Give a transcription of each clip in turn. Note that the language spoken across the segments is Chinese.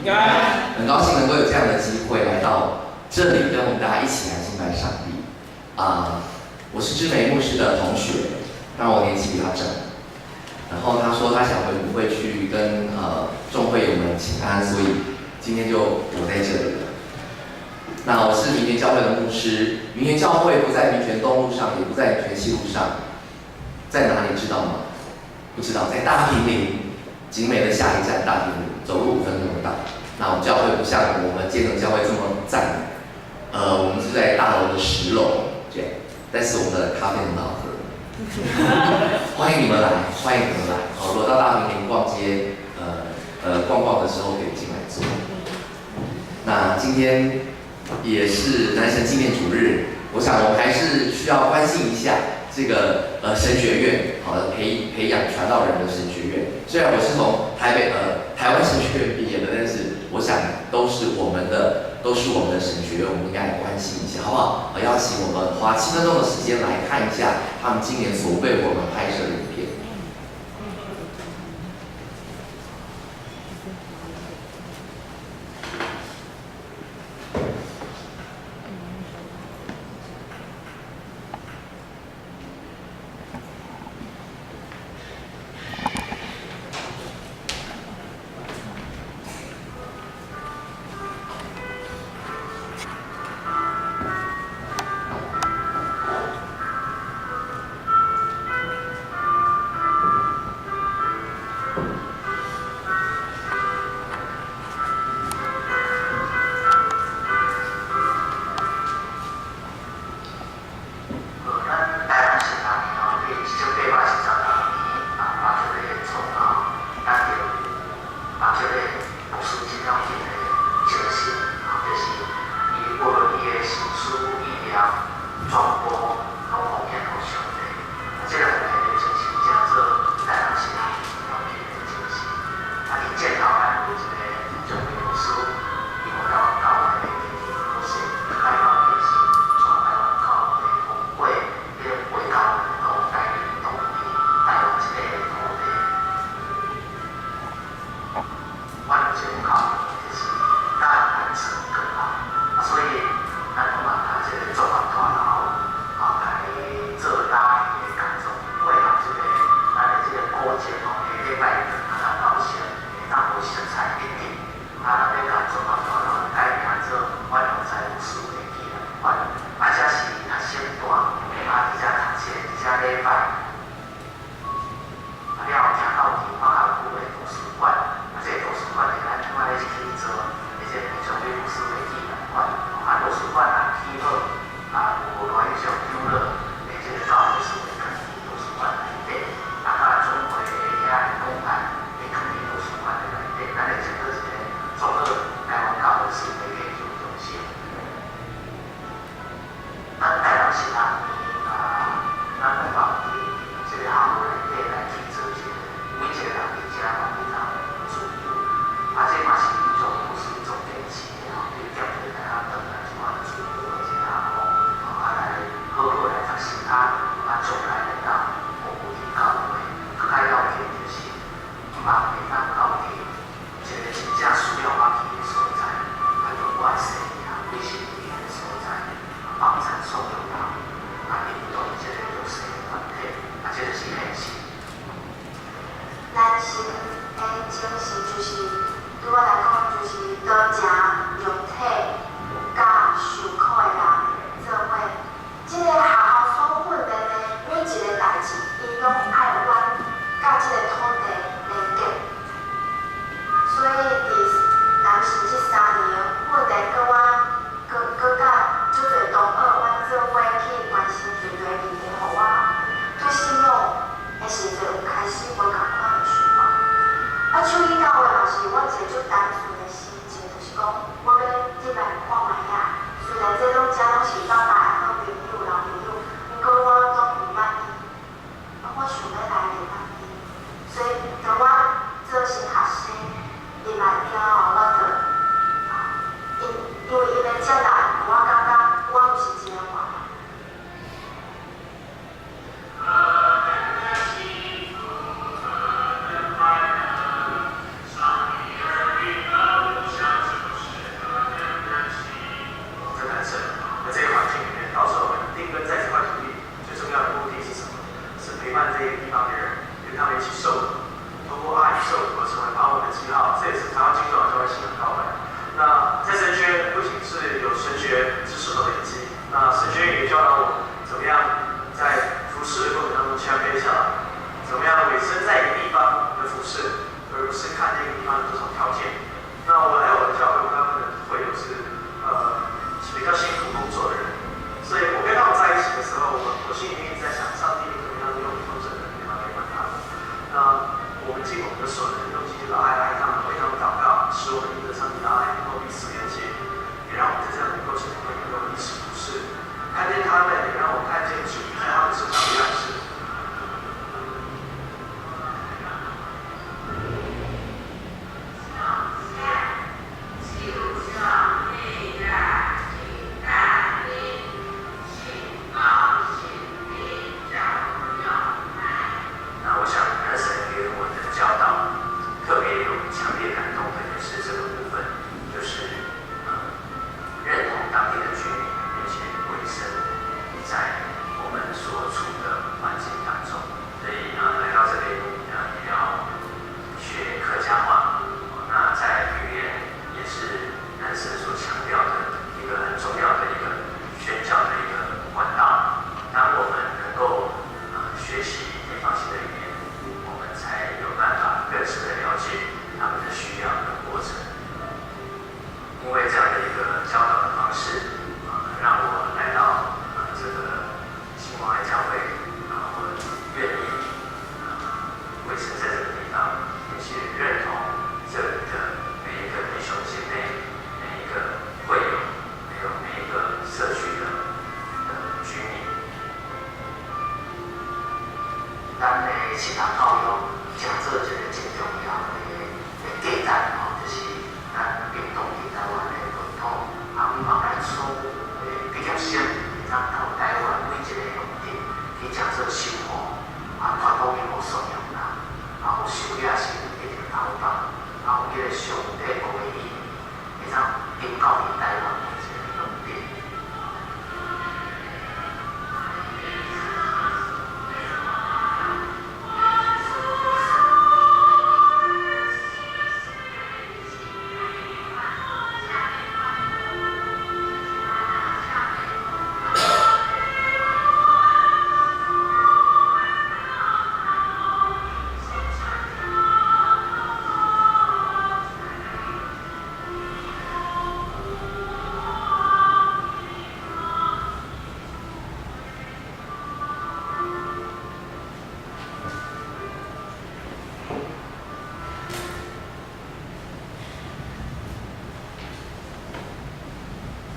平安。很高兴能够有这样的机会来到这里，跟我们大家一起来敬拜上帝。我是知梅牧师的同学，当然我年纪比他长。然后他说他想回母会去跟众会友们请安，所以今天就我在这里了。那我是民权教会的牧师，民权教会不在民权东路上，也不在民权西路上，在哪里知道吗？不知道，在大坪林，景美的下一站大坪林，走路5分钟到。那我们教会不像我们建成教会这么赞，我们是在大楼的10楼这样，但是我们的咖啡很好喝。欢迎你们来，欢迎你们来。如果到大坪林逛街，逛逛的时候可以进来坐。那今天也是男神纪念主日，我想我们还是需要关心一下这个神学院，培养传道人的神学院。虽然我是从台湾神学院毕业的，但是我想都是我们的神学院，我们应该来关心一下，好不好？邀请我们花7分钟的时间来看一下他们今年所为我们拍摄的影片。啊。信仰告白。那在神学院不仅是有神学知识的累积，那神学院也教导我怎么样在服侍的过程当中谦卑下来，怎么样委身在一个地方的服侍，而不是看这个地方的多少条件。那我来我的教会，我跟他们的会友是比较辛苦工作的人，所以我跟他们在一起的时候，我心里面一直在想，上帝怎么样用丰盛的地方陪伴他们。那我们尽我们的所能，用积极的爱他们，为他们祷告，使我们因着上帝的爱能够彼此连接，也让我们在这样的过程里面能够彼此服侍，看见他们，也让我看见主在他们身上的样式。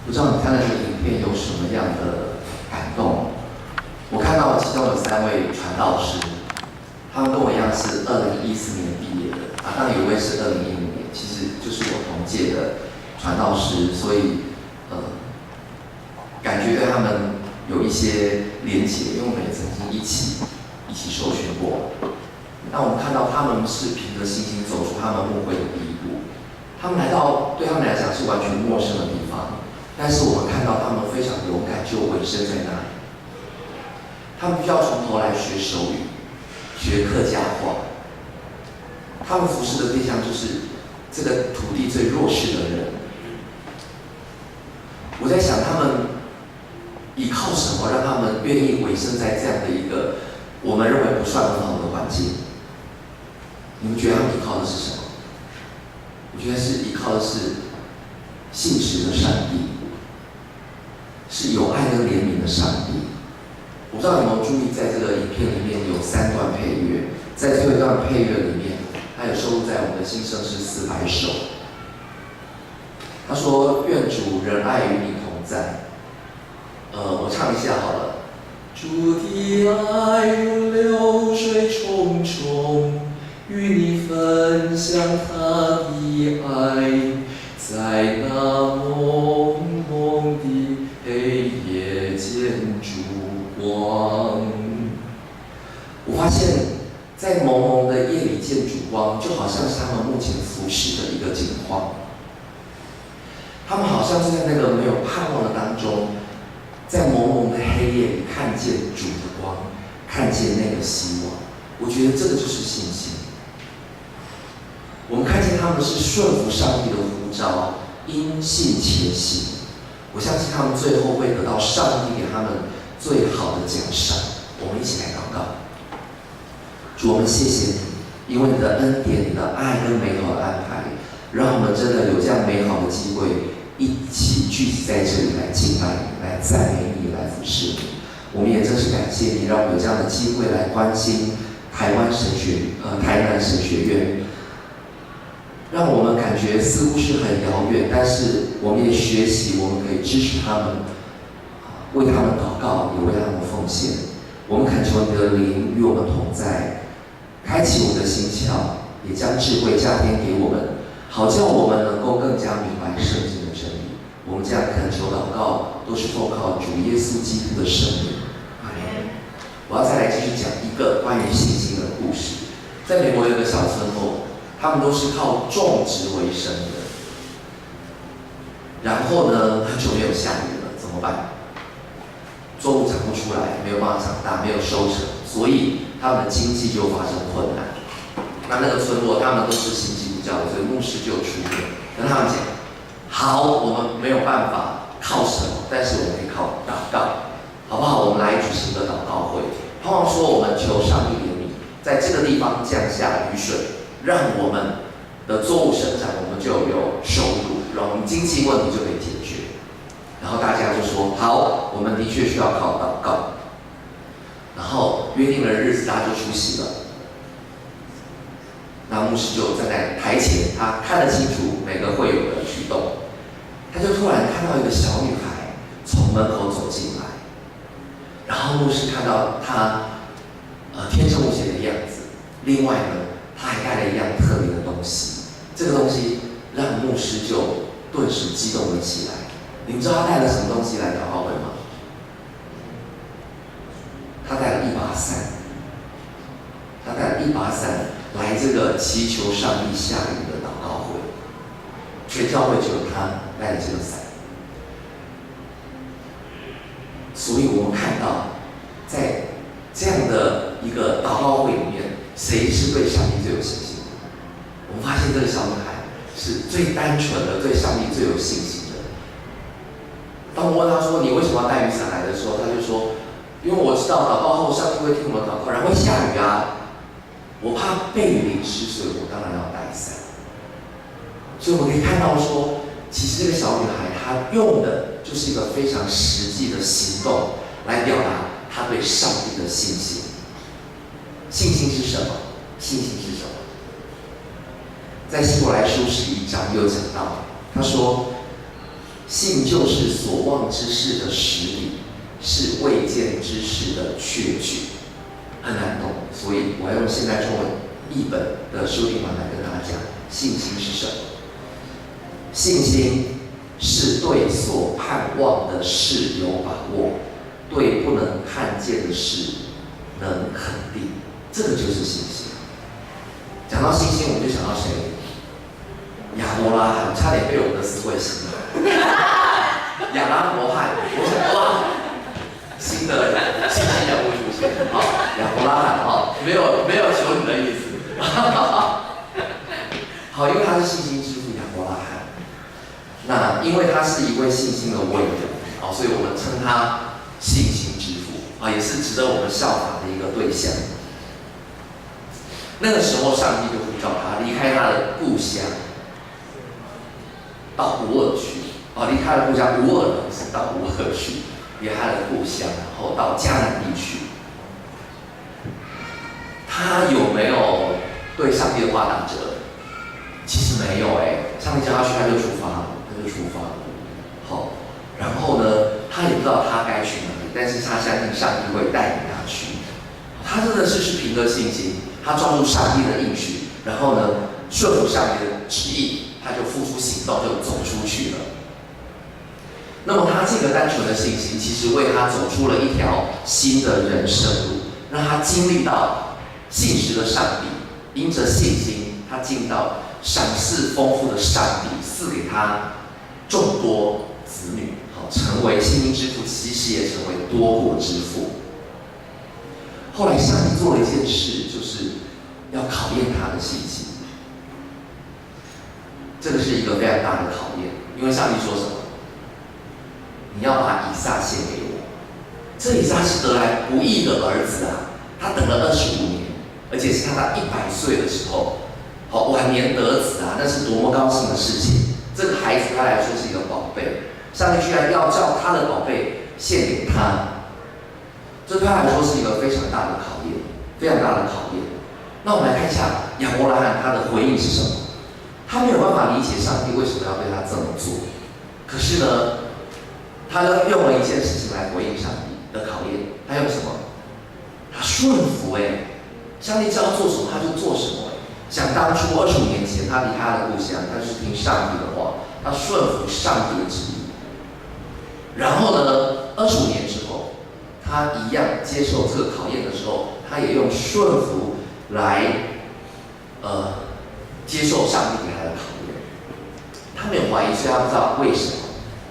不知道你看了这个影片有什么样的感动？我看到其中有3位传道师，他们跟我一样是2014年毕业的，当然有一位是2015年，其实就是我同届的传道师，所以感觉对他们有一些连结，因为我们也曾经一起受训过。那我们看到他们是凭着信心走出他们牧会的第一步，他们来到对他们来讲是完全陌生的地方。但是我们看到他们非常勇敢，就委身在那里。他们必须要从头来学手语，学客家话。他们服侍的对象就是这个土地最弱势的人。我在想，他们依靠什么让他们愿意委身在这样的一个我们认为不算很好的环境？你们觉得他们依靠的是什么？我觉得是依靠的是信实的上帝。是有爱跟怜悯的上帝。我不知道你有没有注意，在这个影片里面有3段配乐，在最后一段配乐里面，它有收录在我们的新生诗400首。他说：“愿主仁爱与你同在。”我唱一下好了。主的爱如流水冲冲，与你分享他的爱，在那蒙蒙的黑夜见烛光。我发现，在蒙蒙的夜里见烛光，就好像是他们目前服侍的一个景况。他们好像是在那个没有盼望的当中，在蒙蒙的黑夜里看见主的光，看见那个希望。我觉得这个就是信心。我们看见见他们是顺服上帝的呼召，因信前行。我相信他们最后会得到上帝给他们最好的奖赏。我们一起来祷告。主，我们谢谢你，因为你的恩典、你的爱跟美好的安排，让我们真的有这样美好的机会，一起聚集在这里来敬拜你、来赞美你、来服侍你。我们也真是感谢你，让我们有这样的机会来关心台南神学院，让我们感觉似乎是很遥远，但是我们也学习，我们可以支持他们，为他们祷告，也为他们奉献。我们恳求你的灵与我们同在，开启我们的心窍，也将智慧加添给我们，好叫我们能够更加明白圣经的真理。我们这样恳求祷告，都是奉靠主耶稣基督的圣名。阿门。我要再来继续讲一个关于信心的故事。在美国有一个小村落，他们都是靠种植为生的。然后呢，很久没有下雨了，怎么办？作物长不出来，没有办法长大，没有收成，所以他们的经济就发生困难。那个村落他们都是信基督教的，所以牧师就出面跟他们讲：好，我们没有办法靠什么，但是我们可以靠祷告，好不好？我们来举行一个祷告会。通常说，我们求上帝怜悯，在这个地方降下雨水，让我们的作物生长，我们就有收入，让我们经济问题就可以解决。然后大家就说：好，我们的确需要靠祷告。然后约定的日子，大家就出席了。那牧师就站在台前，他看得清楚每个会友的举动。他就突然看到一个小女孩从门口走进来，然后牧师看到她天真无邪的样子。另外呢，她还带了一样特别的东西，这个东西让牧师就顿时激动了起来。你们知道他带了什么东西来祷告会吗？他带了一把伞，他带了一把伞来这个祈求上帝下雨的祷告会。全教会只有他带了这个伞，所以我们看到，在这样的一个祷告会里面，谁是对上帝最有信心的？我们发现这个小女孩是最单纯的，对上帝最有信心的。当我问他说：“你为什么要带雨伞来”的时候，他就说：“因为我知道祷告后上帝会听我的祷告，然后会下雨啊，我怕被雨淋湿，所以我当然要带伞。”所以我们可以看到说，其实这个小女孩她用的就是一个非常实际的行动来表达她对上帝的信心。信心是什么？信心是什么？在希伯来书11章有讲到，他说：“信就是所望之事的实底，是未见之事的确据。”很难懂，所以我要用现代中文译本的修订版来跟大家讲，信心是什么？信心是对所盼望的事有把握，对不能看见的事能肯定，这个就是信心。讲到信心，我们就想到谁？亚伯拉罕，差点被我们的思维洗脑。亚拉伯汉，我想哇，新的信息人物出现，好，亚伯拉罕，好，没有求你的意思，好，因为他是信心之父亚伯拉罕，那因为他是一位信心的伟人，好，所以我们称他信心之父，啊，也是值得我们效法的一个对象。那个时候，上帝就呼召他离开他的故乡，到乌尔去。离开了故乡乌尔人，是到乌尔去，离开了故乡，然后到迦南地区。他有没有对上帝的话打折？其实没有上帝叫他去，他就出发了，好，然后呢，他也不知道他该去哪里，但是他相信上帝会带领他去。他真的是凭着信心，他抓住上帝的应许，然后呢，顺服上帝的旨意，他就付出行动，就走出去了。那么他这个单纯的信心，其实为他走出了一条新的人生路，让他经历到信实的上帝，因着信心，他进到赏赐丰富的上帝赐给他众多子女，好，成为信心之父，其实也成为多国之父。后来上帝做了一件事，就是要考验他的信心。这个是一个非常大的考验，因为上帝说什么？你要把以撒献给我。这以撒是得来不易的儿子啊，他等了25年，而且是他到100岁的时候，好晚年得子啊，那是多么高兴的事情！这个孩子对他来说是一个宝贝，上帝居然要叫他的宝贝献给他，这对他来说是一个非常大的考验，非常大的考验。那我们来看一下亚伯拉罕他的回应是什么？他没有办法理解上帝为什么要对他这么做，可是呢，他用了一件事情来回应上帝的考验。他用什么？他顺服上帝叫他做什么他就做什么想当初25年前他离开他的故乡，他就是听上帝的话，他顺服上帝的旨意。然后呢，25年之后，他一样接受这个考验的时候，他也用顺服来接受上帝给他的考验。他没有怀疑，所以他不知道为什么，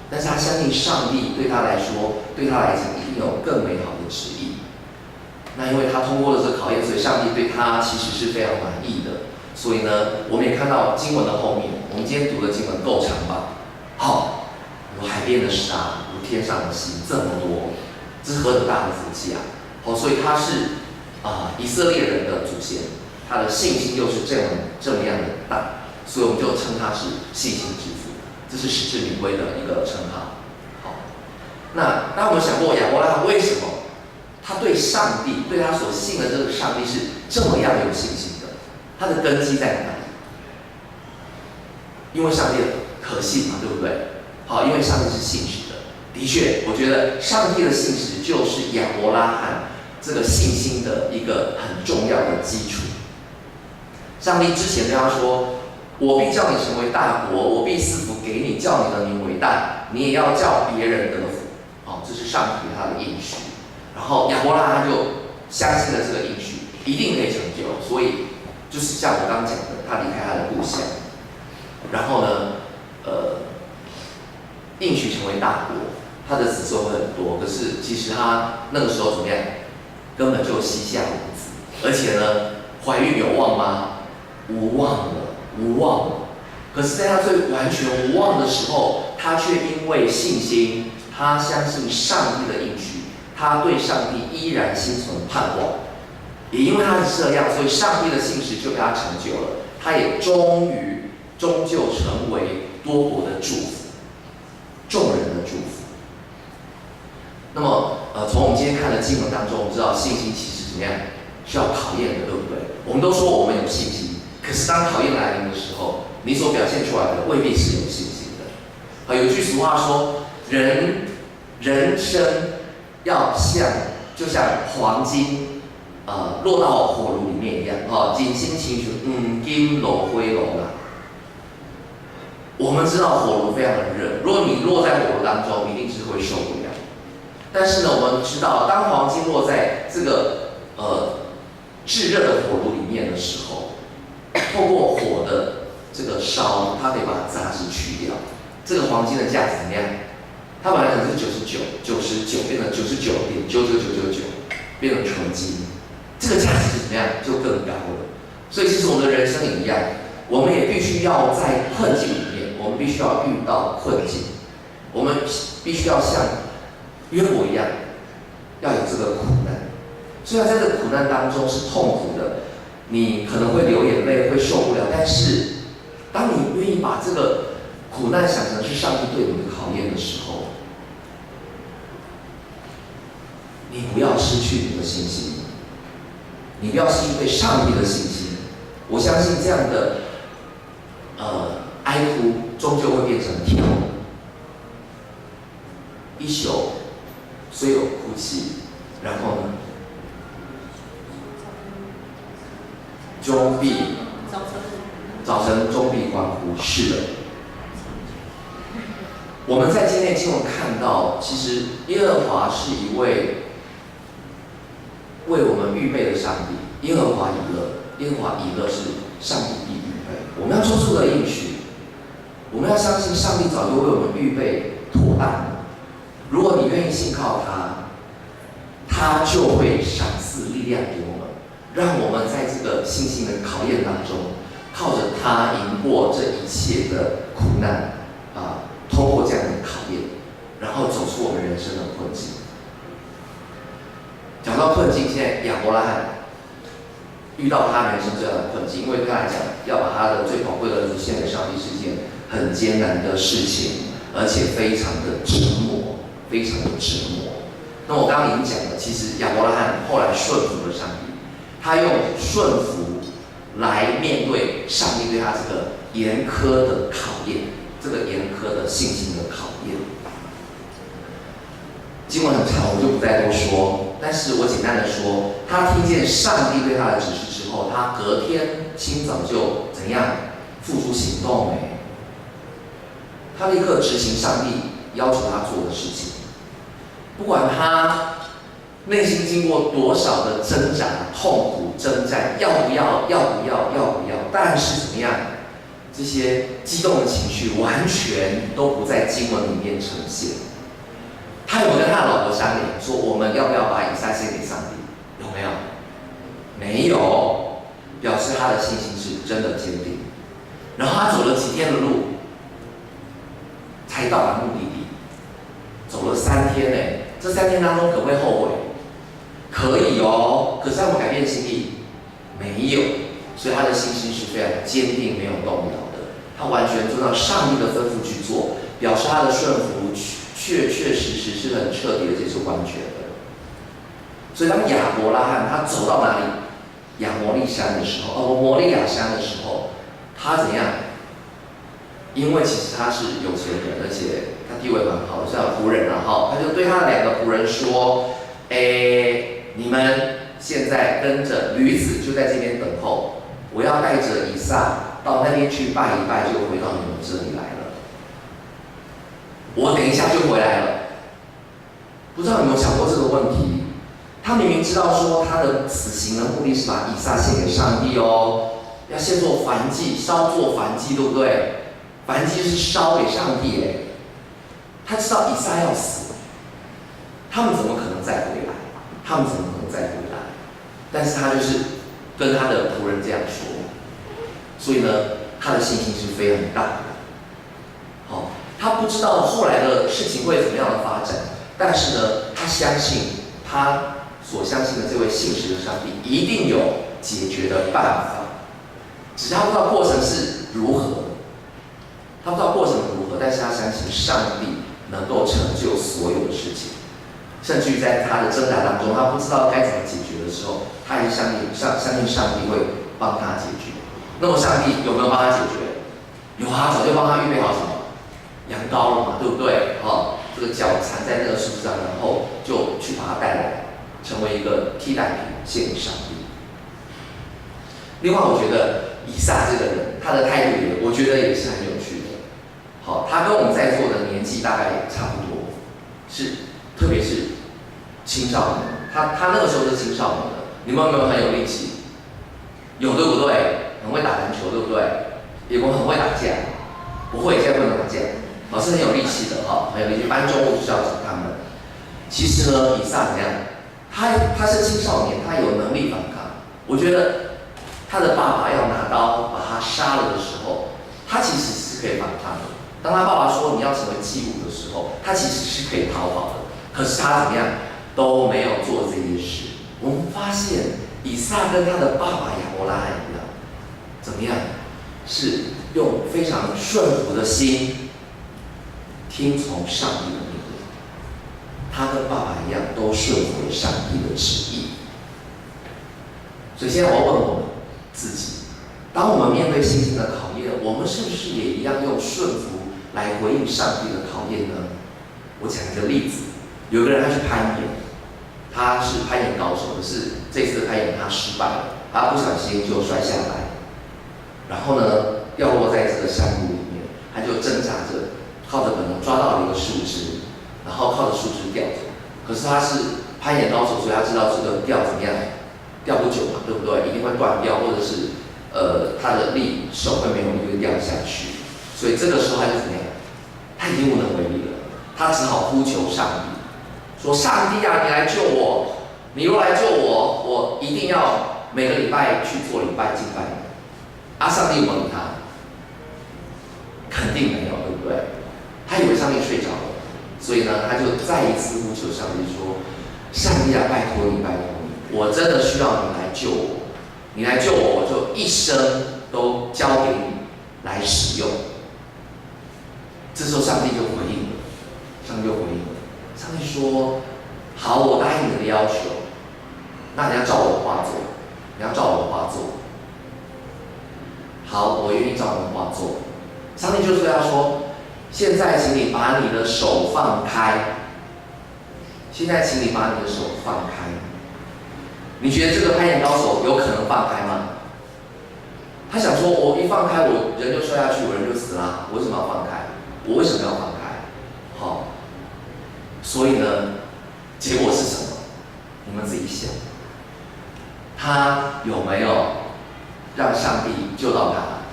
但是他相信上帝对他来说，对他来讲一定有更美好的旨意。那因为他通过了这个考验，所以上帝对他其实是非常满意的。所以呢，我们也看到经文的后面，我们今天读的经文够长吧？好，如海边的沙，如天上的星，这么多，这是何等大的福气啊！好，所以他是以色列人的祖先，他的信心又是这么样的大，所以我们就称他是信心之父，这是实至名归的一个称号。好，那大家有没有想过亚伯拉罕为什么他对上帝，对他所信的这个上帝是这么样有信心的？他的根基在哪里？因为上帝可信嘛，对不对？好，因为上帝是信实的。的确，我觉得上帝的信实就是亚伯拉罕这个信心的一个很重要的基础。上帝之前对他说：“我必叫你成为大国，我必赐福给你，叫你的名为大，你也要叫别人得福。”好，这是上帝给他的应许。然后亚伯拉罕就相信了这个应许一定可以成就，所以就是像我刚刚讲的，他离开他的故乡，然后呢，应许成为大国，他的子孙会很多。可是其实他那个时候怎么样，根本就膝下无子，而且呢，怀孕有望吗？无望了，无望了。可是，在他最完全无望的时候，他却因为信心，他相信上帝的应许。他对上帝依然心存盼望，也因为他是这样，所以上帝的信实就被他成就了。他也终究成为多国的祝福，众人的祝福。那么，从我们今天看的经文当中，我们知道信心其实怎么样，需要考验的，对不对？我们都说我们有信心，可是当考验来临的时候，你所表现出来的未必是有信心的。有一句俗话说，人生就像黄金，落到火炉里面一样，金星清楚，金炉灰炉啦。我们知道火炉非常的热，如果你落在火炉当中，一定是会受不了。但是呢，我们知道，当黄金落在这个炙热的火炉里面的时候，透过火的这个烧，它可以把杂质去掉，这个黄金的价值怎么样？它本来可能是99变成99.99999，变成纯金，这个价值怎么样就更高了。所以其实我们的人生也一样，我们也必须要在困境里面，我们必须要遇到困境，我们必须要像约伯一样，要有这个苦难。虽然在这个苦难当中是痛苦的，你可能会流眼泪，会受不了，但是当你愿意把这个苦难想成是上帝对你的考验的时候，你不要失去你的信心，你不要失去对上帝的信心。我相信这样的哀哭终究会变成跳舞。一宿虽有哭泣，然后呢，早晨终必欢呼。是的，我们在今天经文看到，其实耶和华是一位为我们预备的上帝。耶和华以勒是上帝必预备。我们要做出的应许，我们要相信上帝早就为我们预备妥当了。如果你愿意信靠他，他就会赏赐力量给我们，让我们在这个信心的考验当中，靠着他赢过这一切的苦难通过这样的考验，然后走出我们人生的困境。讲到困境，现在亚伯拉罕遇到他人生最大的困境，因为对他来讲，要把他的最宝贵的儿子献给上帝是件很艰难的事情，而且非常的折磨，非常的折磨。那我刚刚已经讲了，其实亚伯拉罕后来顺服了上帝，他用顺服来面对上帝对他这个严苛的考验，这个严苛的信心的考验。经文很长，我就不再多说，但是我简单的说，他听见上帝对他的指示之后，他隔天清早就怎样付诸行动他立刻执行上帝要求他做的事情，不管他内心经过多少的挣扎、痛苦、征战，要不要，但是怎么样，这些激动的情绪完全都不在经文里面呈现。他有没有跟他的老婆商量说，我们要不要把以撒献给上帝？有没有？没有，表示他的信心是真的坚定。然后他走了几天的路，才到达目的地，走了3天这3天当中可不会后悔？可以可是他们改变心意没有，所以他的信心是非常坚定，没有动摇的。他完全遵照上帝的吩咐去做，表示他的顺服确实是很彻底，而且是完全的。所以当亚伯拉罕他走到哪里，摩利亚山的时候，他怎样？因为其实他是有钱人，而且他地位蛮好的，是有仆人他就对他的2个仆人说：“你们现在跟着驴子就在这边等候，我要带着以撒到那边去拜一拜，就回到你们这里来了。我等一下就回来了。”不知道有没有想过这个问题？他明明知道说他的死刑的目的是把以撒献给上帝要先做燔祭，烧做燔祭，对不对？燔祭就是烧给上帝他知道以撒要死，他们怎么可能再回来？但是他就是跟他的仆人这样说，所以呢，他的信心是非常大的。他不知道后来的事情会怎么样的发展，但是呢，他相信他所相信的这位信实的上帝一定有解决的办法，只是他不知道过程是如何，但是他相信上帝能够成就所有的事情，甚至于在他的挣扎当中，他不知道该怎么解决的时候，他也相信上帝会帮他解决。那么上帝有没有帮他解决？有早就帮他预备好什么羊羔了嘛，对不对？这个脚缠在那个树上，然后就去把它带来，成为一个替代品献给上帝。另外，我觉得以撒这个人，他的态度我觉得也是很有趣的。他跟我们在座的年纪大概也差不多，特别是青少年。他那个时候是青少年的，你们有没有很有力气？有，对不对？很会打篮球，对不对？有没有很会打架？不会，现在不能打架。是很有力气的很有力气。班中我就是要找他们。其实呢，以撒怎样？他是青少年，他有能力反抗。我觉得他的爸爸要拿刀把他杀了的时候，他其实是可以反抗的。当他爸爸说你要成为祭物的时候，他其实是可以逃跑的。可是他怎么样都没有做这件事。我们发现以撒跟他的爸爸亚伯拉罕一样，怎么样？是用非常顺服的心听从上帝的命令。他跟爸爸一样，都顺服了上帝的旨意。所以现在我要问我们自己：当我们面对信心的考验，我们是不是也一样用顺服来回应上帝的考验呢？我讲一个例子，有个人他去攀岩，他是攀岩高手，可是这次的攀岩他失败了，他不小心就摔下来，然后呢掉落在这个山谷里面，他就挣扎着，靠着可能抓到了一个树枝，然后靠着树枝吊着。可是他是攀岩高手，所以他知道这个吊怎么样，吊不久嘛，对不对？一定会断掉，或者是他的手会没有力掉下去。所以这个时候他就怎么样？他已经无能为力了，他只好呼求上帝，说：“上帝啊，你来救我！你若来救我，我一定要每个礼拜去做礼拜敬拜你。”上帝有没有理他？肯定没有，对不对？他以为上帝睡着了，所以呢，他就再一次呼求上帝说：“上帝啊，拜托你，拜托你，我真的需要你来救我，你来救我，我就一生都交给你来使用。”这时候上帝就回应了，上帝说：“好，我答应你的要求，那你要照我的话做，你要照我的话做。好，我愿意照你的话做。”上帝就对他说：“现在，请你把你的手放开。现在，请你把你的手放开。你觉得这个攀岩高手有可能放开吗？他想说，我一放开，我人就摔下去，我人就死了。我为什么要放开？我为什么要放开？好，所以呢，结果是什么？你们自己想。他有没有让上帝救到他？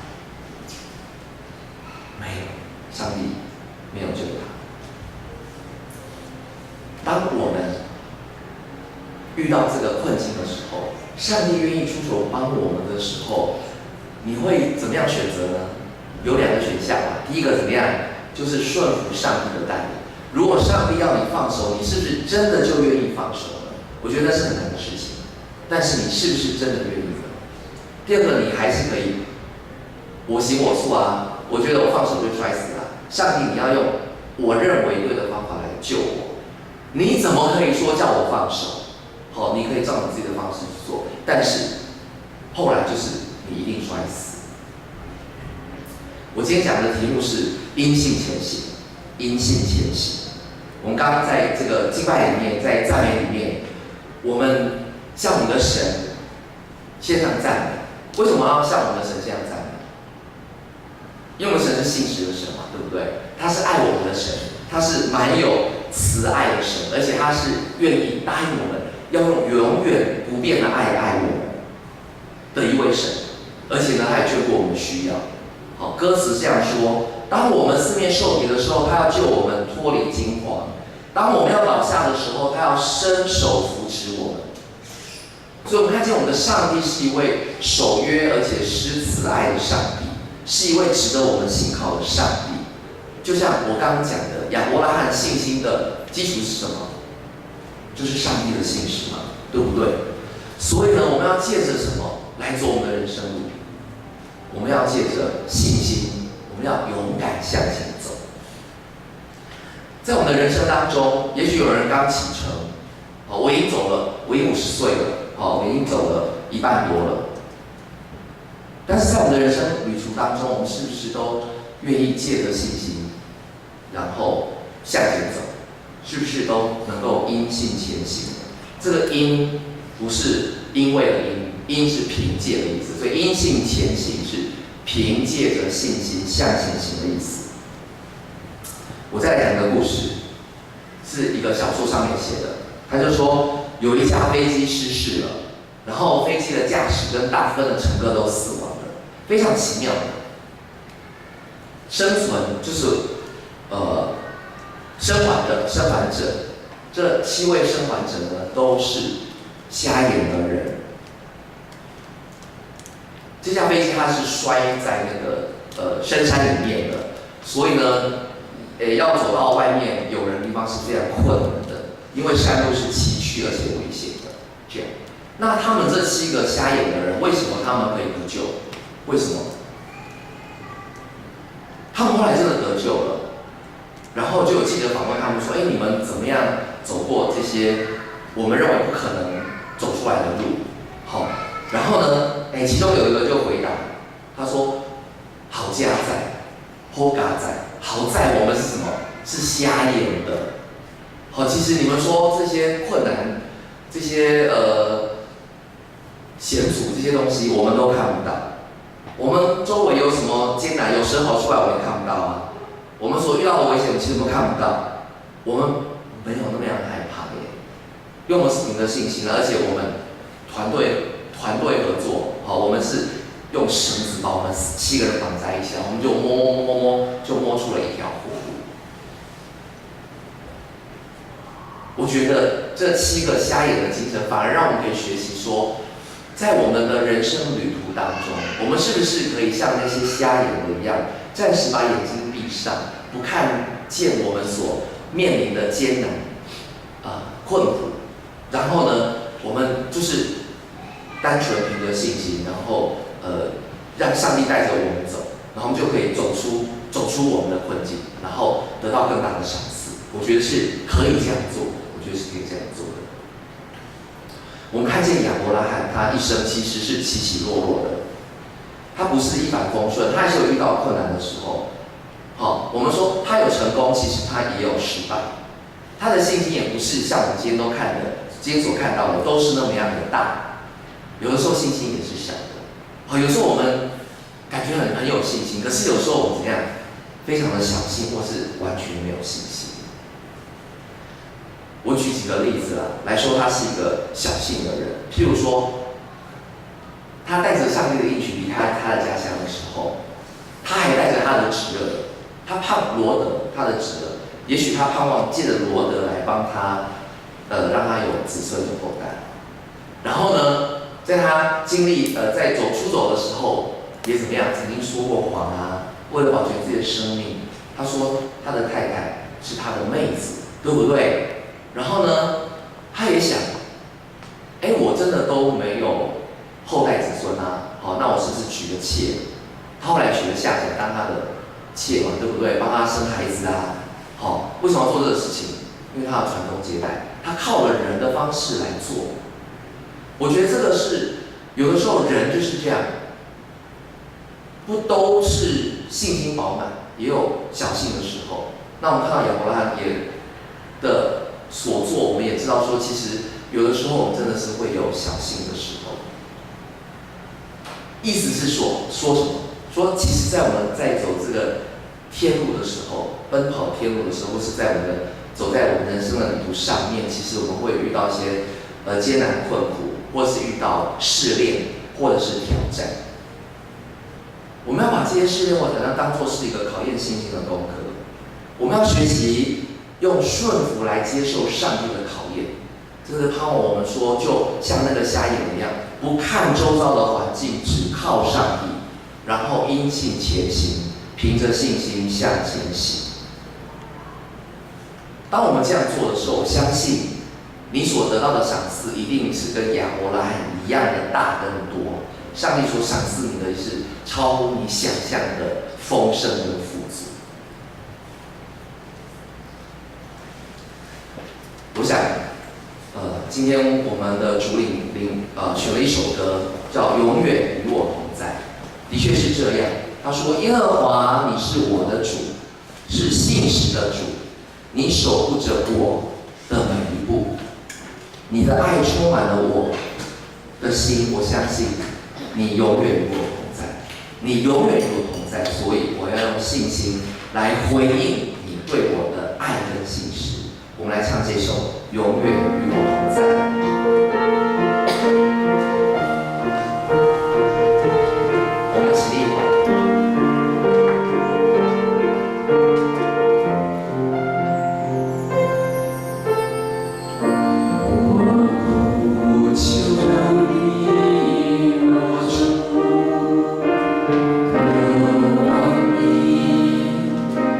没有，上帝没有救他。当我们遇到这个困境的时候，上帝愿意出手帮我们的时候，你会怎么样选择呢？有两个选项嘛。第一个怎么样？就是顺服上帝的带领。如果上帝要你放手，你是不是真的就愿意放手呢？我觉得那是很难的事情，但是你是不是真的愿意呢？第二个，你还是可以我行我素啊，我觉得我放手就摔死了。上帝，你要用我认为对的方法来救我，你怎么可以说叫我放手？好，你可以照你自己的方式去做，但是后来就是你一定摔死。我今天讲的题目是因信前行，因信前行。我们刚刚在这个敬拜里面，在赞美里面，我们向我们的神献上赞美。为什么要向我们的神献上赞美？因为我们神是信实的神嘛，对不对？他是爱我们的神，他是蛮有慈爱的神，而且他是愿意答应我们要用永远不变的爱爱我们的一位神，而且呢，他也眷顾我们的需要。好，歌词这样说：当我们四面受敌的时候，他要救我们脱离惊慌；当我们要倒下的时候，他要伸手扶持我们。所以，我们看见我们的上帝是一位守约而且施慈爱的上帝，是一位值得我们信靠的上帝。就像我刚刚讲的，亚伯拉罕信心的基础是什么？就是上帝的信实嘛，对不对？所以呢，我们要借着什么来走我们的人生路？我们要借着信心，我们要勇敢向前走。在我们的人生当中，也许有人刚启程，好，我已经走了，我已经50岁了，好，我已经走了1半多了。但是在我们的人生旅途当中，我们是不是都愿意借着信心，然后向前走？是不是都能够因信前行？这个因不是因为的因是凭借的意思，所以因信前行是凭借着信心向前行的意思。我再来讲一个故事，是一个小说上面写的。他就说有一架飞机失事了，然后飞机的驾驶跟大部分的乘客都死亡了，非常奇妙的。生存就是生还者，这7位生还者呢都是瞎眼的人。这架飞机它是摔在那个深山里面的，所以呢，要走到外面有人的地方是非常困难的，因为山路是崎岖而且危险的。这样，那他们这7个瞎眼的人，为什么他们可以得救？为什么？他们后来真的得救了，然后就有记者访问他们说：“你们怎么样走过这些我们认为不可能走出来的路？”好，然后呢？其中有一个就回答，他说：“好家在，好家在，好在我们是什么？是瞎眼的。好，其实你们说这些困难，这些险阻这些东西，我们都看不到。我们周围有什么艰难，有蛇跑出来，我们也看不到啊。我们所遇到的危险，其实都看不到。我们没有那么样害怕耶，因为我们是凭着信心，而且我们团队合作，好，我们是用绳子把我们7个人绑在一起，我们就摸，就摸出了一条活路。我觉得这7个瞎眼的精神，反而让我们可以学习说，在我们的人生旅途当中，我们是不是可以像那些瞎眼的一样，暂时把眼睛闭上，不看见我们所面临的艰难困苦，然后呢，我们就是单纯凭着信心，然后让上帝带着我们走，然后我们就可以走出我们的困境，然后得到更大的赏赐。我觉得是可以这样做，我觉得是可以这样做的。我们看见亚伯拉罕，他一生其实是起起落落的，他不是一帆风顺，他还是有遇到困难的时候。好，我们说他有成功，其实他也有失败。他的信心也不是像我们今天所看到的都是那么样的大，有的时候信心也是小的。好，有时候我们感觉很有信心，可是有时候我们怎样，非常的小心，或是完全没有信心。我举几个例子来说，他是一个小信的人。譬如说，他带着上帝的应许离开他的家乡的时候，他还带着他的侄儿，他盼罗德，他的侄儿，也许他盼望借着罗德来帮他，让他有子孙的后代。然后呢，在他经历在出走的时候，也怎么样，曾经说过谎啊，为了保全自己的生命，他说他的太太是他的妹子，对不对？然后呢，他也想，我真的都没有后代子孙啊，好，那我是不是娶个妾？他后来娶了夏甲当他的妾嘛，对不对？帮他生孩子啊，好，为什么要做这个事情？因为他要传宗接代，他靠了人的方式来做。我觉得这个是有的时候人就是这样，不都是信心饱满，也有小信的时候。那我们看到亚伯拉罕的所做，我们也知道说，其实有的时候我们真的是会有小信的时候。意思是说什么？说其实，在我们在走这个天路的时候，奔跑天路的时候，或是在走在我们人生的旅途上面，其实我们会遇到一些艰难困苦，或是遇到试炼，或者是挑战。我们要把这些试炼或挑战当作是一个考验信心的功课。我们要学习用顺服来接受上帝的考验，这是盼望我们说，就像那个瞎眼一样，不看周遭的环境，只靠上帝，然后因信前行，凭着信心向前行。当我们这样做的时候，我相信你所得到的赏赐一定是跟亚伯拉罕一样的大更多。上帝所赏赐你的是超乎你想象的丰盛跟富足。我想，今天我们的主领选了一首歌，叫《永远与我同在》。的确是这样。他说：“耶和华，你是我的主，是信实的主，你守护着我的每一步，你的爱充满了我的心。我相信你永远与我同在，你永远与我同在。所以我要用信心来回应你对我的爱跟信实。”我们来唱这首《永远与我同在》。我们起立。我求你引我出，渴望你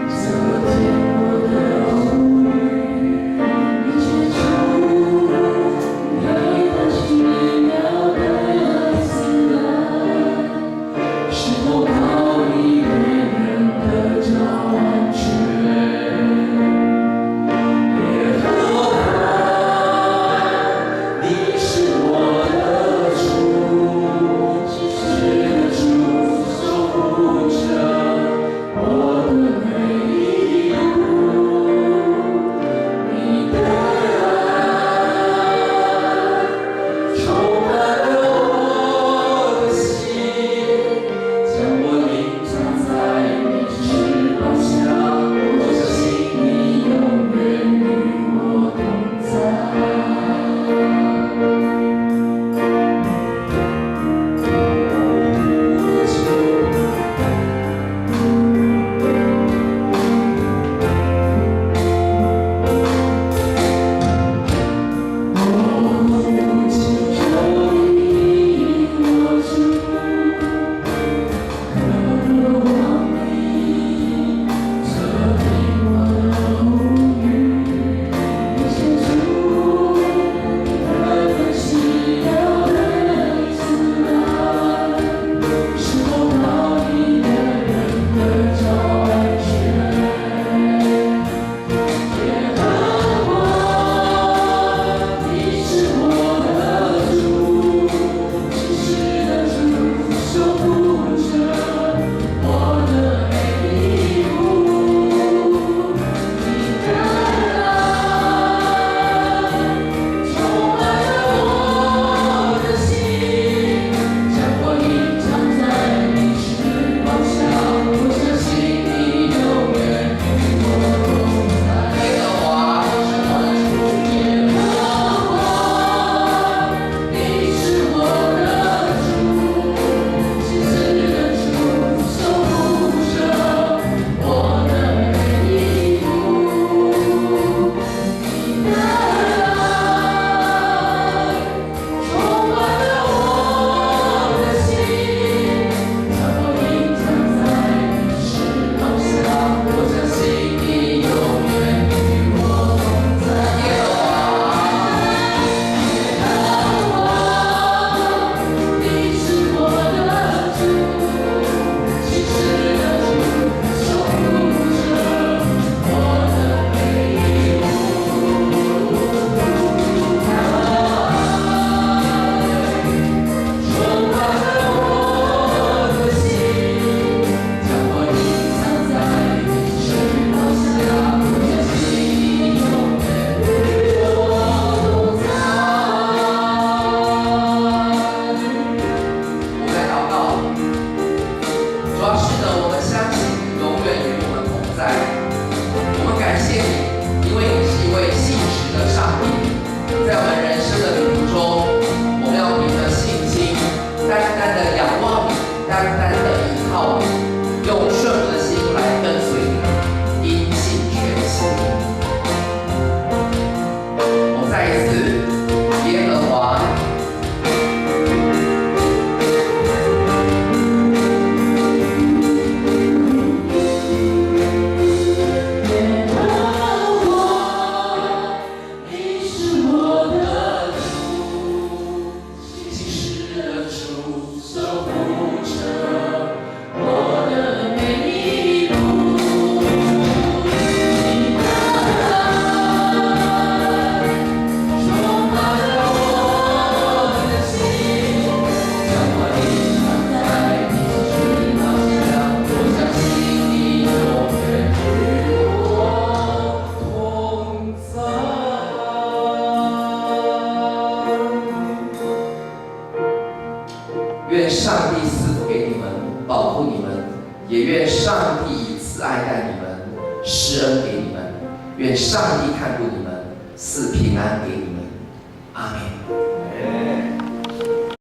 侧听我的呼吁。也愿上帝以慈爱待你们，施恩给你们，愿上帝看顾你们，赐平安给你们。阿们。